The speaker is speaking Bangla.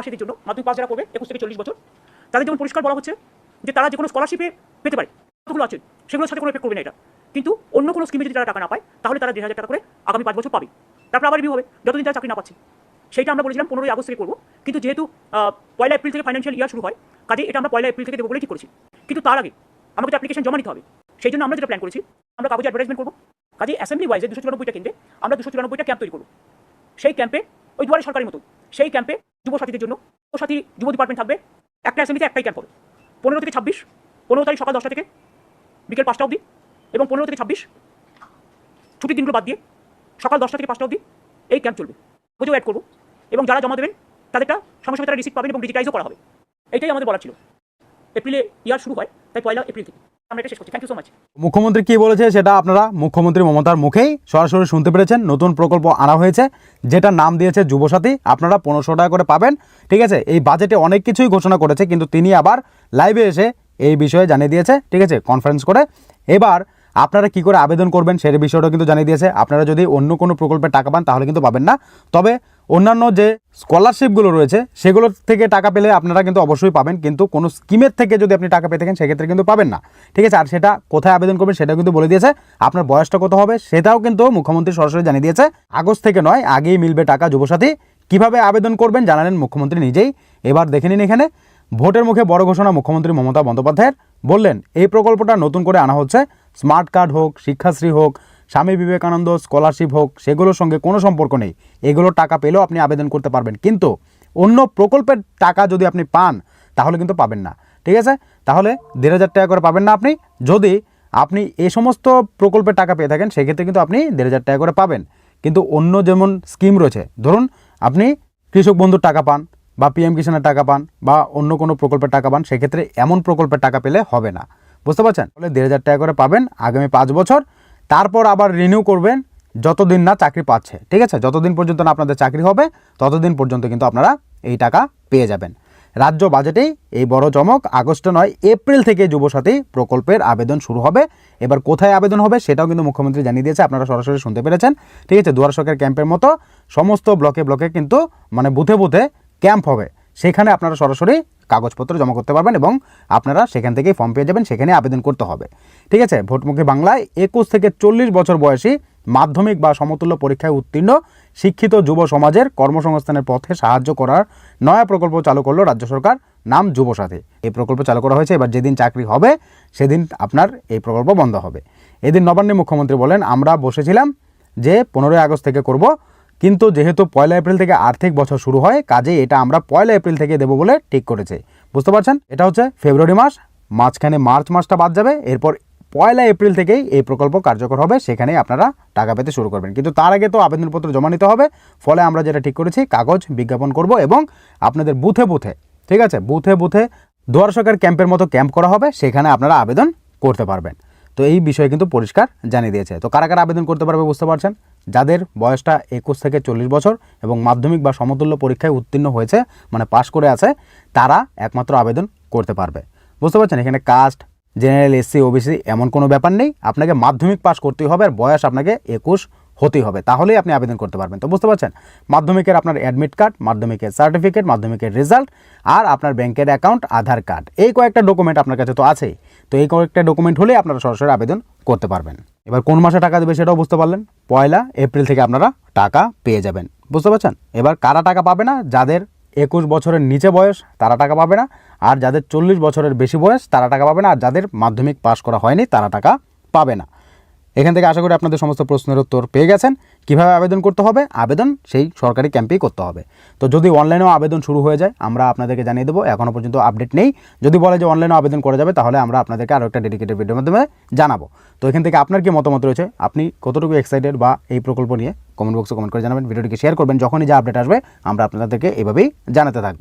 পাশের জন্য মাধ্যমিক পাস যারা করবে 21 থেকে 40 বছর তাদের যেমন পরিষ্কার বলা হচ্ছে যে তারা যে কোনো স্কলারশিপে পেতে পারে, কতগুলো আছে সেগুলোর সাথে কোনো এফেক্ট করবে না এটা। কিন্তু অন্য কোনো স্কিমে যদি তারা টাকা না পায় তাহলে তারা 1,000 টাকা করে আগামী 5 বছর পাবে। তারপর আবার রিভিউ হবে যতদিন তারা চাকরি না পাচ্ছে। সেইটা আমরা বলেছিলাম 15ই আগস্ট থেকে করবো, কিন্তু যেহেতু 1 এপ্রিল থেকে ফাইন্যান্সিয়াল ইয়ার শুরু হয়, কাজে এটা আমরা 1 এপ্রিল থেকে দেবো বলে ঠিক করেছি। কিন্তু তার আগে আমাকে তো অ্যাপ্লিকেশন জমা নিতে হবে। সেই জন্য আমরা যেটা প্ল্যান করেছি, আমরা কাগজে অ্যাডভার্টাইজমেন্ট করবো। কাজে অ্যাসেম্বলি ওয়াইজে 294টা কেন্দ্রে আমরা 294টা ক্যাম্প তৈরি করবো। সেই ক্যাম্পে ওই দুয়ারে সরকারের মতো সেই ক্যাম্পে যুব সাথীদের জন্য সাথী যুব ডিপার্টমেন্ট থাকবে। একটা অ্যাসেম্বলিতে একটাই ক্যাম্প হবে 15 থেকে 26, 15 তারিখ সকাল 10টা থেকে বিকেল 5টা অবধি, এবং 15 থেকে 26 ছুটির দিনগুলো বাদ দিয়ে সকাল 10টা থেকে 5টা অবধি এই ক্যাম্প চলবে। বুঝেও অ্যাড করবো, এবং যারা জমা দেবেন তাদেরটা সঙ্গে সঙ্গে তারা রিসিপ্ট পাবেন এবং ডিজিটাইজও করা হবে। এটাই আমাদের বলার ছিল। এপ্রিলে ইয়ার শুরু হয়, তাই 1 এপ্রিল থেকে আমরা এটা শেষ করছি। Thank you so much. মুখ্যমন্ত্রী কি বলেছে সেটা আপনারা মুখ্যমন্ত্রী মমতার মুখেই সরাসরি শুনতে পেরেছেন। নতুন প্রকল্প আনা হয়েছে যেটা নাম দিয়েছে যুবসাথী, আপনারা 1500 টাকা করে পাবেন। ঠিক আছে, এই বাজেটে অনেক কিছুই ঘোষণা করেছে, কিন্তু তিনি আবার লাইভে এসে এই বিষয়ে জানিয়ে দিয়েছে। ঠিক আছে, কনফারেন্স করে এবার আপনারা কি করে আবেদন করবেন সেই বিষয়টা কিন্তু জানিয়ে দিয়েছে। আপনারা যদি অন্য কোনো প্রকল্পের টাকা পান তাহলে কিন্তু পাবেন না, তবে অন্যান্য যে স্কলারশিপগুলো রয়েছে সেগুলোর থেকে টাকা পেলে আপনারা কিন্তু অবশ্যই পাবেন, কিন্তু কোনো স্কিমের থেকে যদি আপনি টাকা পেয়ে থাকেন সেক্ষেত্রে কিন্তু পাবেন না। ঠিক আছে, আর সেটা কোথায় আবেদন করবেন সেটাও কিন্তু বলে দিয়েছে। আপনার বয়সটা কত হবে সেটাও কিন্তু মুখ্যমন্ত্রী সরাসরি জানিয়ে দিয়েছে। আগস্ট থেকে নয়, আগেই মিলবে টাকা যুবসাথী। কিভাবে আবেদন করবেন জানালেন মুখ্যমন্ত্রী নিজেই। এবার দেখে নিন এখানে ভোটের মুখে বড় ঘোষণা মুখ্যমন্ত্রী মমতা বন্দ্যোপাধ্যায়ের। বললেন এই প্রকল্পটা নতুন করে আনা হচ্ছে, স্মার্ট কার্ড হোক, শিক্ষাশ্রী হোক, স্বামী বিবেকানন্দ স্কলারশিপ হোক, সেগুলোর সঙ্গে কোনো সম্পর্ক নেই। এগুলোর টাকা পেলেও আপনি আবেদন করতে পারবেন, কিন্তু অন্য প্রকল্পের টাকা যদি আপনি পান তাহলে কিন্তু পাবেন না। ঠিক আছে, তাহলে 1,500 টাকা করে পাবেন না আপনি। যদি আপনি এই সমস্ত প্রকল্পের টাকা পেয়ে থাকেন সেক্ষেত্রে কিন্তু আপনি 1,500 টাকা করে পাবেন। কিন্তু অন্য যেমন স্কিম রয়েছে, ধরুন আপনি কৃষক বন্ধুর টাকা পান বা পিএম কিষাণের টাকা পান বা অন্য কোনো প্রকল্পের টাকা পান, সেক্ষেত্রে এমন প্রকল্পের টাকা পেলে হবে না। বুঝতে পারছেন? তাহলে 1,500 টাকা করে পাবেন আগামী 5 বছর, তারপর আবার রিনিউ করবেন যতদিন না চাকরি পাচ্ছে। ঠিক আছে, যতদিন পর্যন্ত না আপনাদের চাকরি হবে ততদিন পর্যন্ত কিন্তু আপনারা এই টাকা পেয়ে যাবেন। রাজ্য বাজেটেই এই বড় চমক। আগস্টে নয়, এপ্রিল থেকে যুবসাথী প্রকল্পের আবেদন শুরু হবে। এবার কোথায় আবেদন হবে সেটাও কিন্তু মুখ্যমন্ত্রী জানিয়ে দিয়েছে, আপনারা সরাসরি শুনতে পেরেছেন। ঠিক আছে, দুয়ার সরকার ক্যাম্পের মতো সমস্ত ব্লকে ব্লকে কিন্তু মানে বুথে বুথে ক্যাম্প হবে, সেখানে আপনারা সরাসরি কাগজপত্র জমা করতে পারবেন এবং আপনারা সেখান থেকেই ফর্ম পেয়ে যাবেন, সেখানে আবেদন করতে হবে। ঠিক আছে, ভোটমুখী বাংলায় 21 থেকে 40 বছর বয়সী মাধ্যমিক বা সমতুল্য পরীক্ষায় উত্তীর্ণ শিক্ষিত যুব সমাজের কর্মসংস্থানের পথে সাহায্য করার নয়া প্রকল্প চালু করলো রাজ্য সরকার, নাম যুবসাথী। এই প্রকল্প চালু করা হয়েছে। এবার যেদিন চাকরি হবে সেদিন আপনার এই প্রকল্প বন্ধ হবে। এদিন নবান্নে মুখ্যমন্ত্রী বলেন, আমরা বসেছিলাম যে 15ই আগস্ট থেকে করব, কিন্তু যেহেতু 1 এপ্রিল থেকে আর্থিক বছর শুরু হয়, কাজে এটা আমরা 1 এপ্রিল থেকে দেবো বলে ঠিক করেছে। বুঝতে পারছেন? এটা হচ্ছে ফেব্রুয়ারি মাস, মাঝখানে মার্চ মাসটা বাদ যাবে, এরপর 1 এপ্রিল থেকেই এই প্রকল্প কার্যকর হবে, সেখানেই আপনারা টাকা পেতে শুরু করবেন। কিন্তু তার আগে তো আবেদনপত্র জমা নিতে হবে। ফলে আমরা যেটা ঠিক করেছি, কাগজ বিজ্ঞাপন করব এবং আপনাদের বুথে বুথে, ঠিক আছে, বুথে বুথে দুয়ার সরকার ক্যাম্পের মতো ক্যাম্প করা হবে, সেখানে আপনারা আবেদন করতে পারবেন। তো এই বিষয়ে কিন্তু পরিষ্কার জানিয়ে দিয়েছে। তো কারা কারা আবেদন করতে পারবে বুঝতে পারছেন? যাদের বয়সটা 21 থেকে 40 বছর এবং মাধ্যমিক বা সমতুল্য পরীক্ষায় উত্তীর্ণ হয়েছে, মানে পাশ করে আছে, তারা একমাত্র আবেদন করতে পারবে। বুঝতে পারছেন? এখানে কাস্ট, জেনারেল, এসসি, ওবিসি এমন কোনো ব্যাপার নেই। আপনাকে মাধ্যমিক পাস করতেই হবে আর বয়স আপনাকে 21 হতেই হবে, তাহলেই আপনি আবেদন করতে পারবেন। তো বুঝতে পারছেন, মাধ্যমিকের আপনার অ্যাডমিট কার্ড, মাধ্যমিকের সার্টিফিকেট, মাধ্যমিকের রেজাল্ট আর আপনার ব্যাংকের অ্যাকাউন্ট, আধার কার্ড, এই কয়েকটা ডকুমেন্ট আপনার কাছে তো আছেই। তো এই কয়েকটা ডকুমেন্ট হলেই আপনারা সরাসরি আবেদন করতে পারবেন। এবার কোন মাসে টাকা দেবে সেটাও বুঝতে পারলেন। 1 এপ্রিল থেকে আপনারা টাকা পেয়ে যাবেন। বুঝতে পারছেন? এবার কারা টাকা পাবে না? যাদের 21 বছরের নিচে বয়স তারা টাকা পাবে না, আর যাদের 40 বছরের বেশি বয়স তারা টাকা পাবে না, আর যাদের মাধ্যমিক পাস করা হয়নি তারা টাকা পাবে না। এখান থেকে আশা করি আপনাদের সমস্ত প্রশ্নের উত্তর পেয়ে গেছেন। কিভাবে আবেদন করতে হবে? আবেদন সেই সরকারি ক্যাম্পেই করতে হবে। তো যদি অনলাইনেও আবেদন শুরু হয়ে যায় আমরা আপনাদেরকে জানিয়ে দেবো। এখনও পর্যন্ত আপডেট নেই। যদি বলে যে অনলাইনেও আবেদন করা যাবে তাহলে আমরা আপনাদেরকে আরও একটা ডেডিকেটেড ভিডিওর মাধ্যমে জানাবো। তো এখান থেকে আপনার কি মতামত রয়েছে, আপনি কতটুকু এক্সাইটেড বা এই প্রকল্প নিয়ে কমেন্ট বক্সে কমেন্ট করে জানাবেন। ভিডিওটিকে শেয়ার করবেন, যখনই যা আপডেট আসবে আমরা আপনাদেরকে এভাবেই জানাতে থাকবো।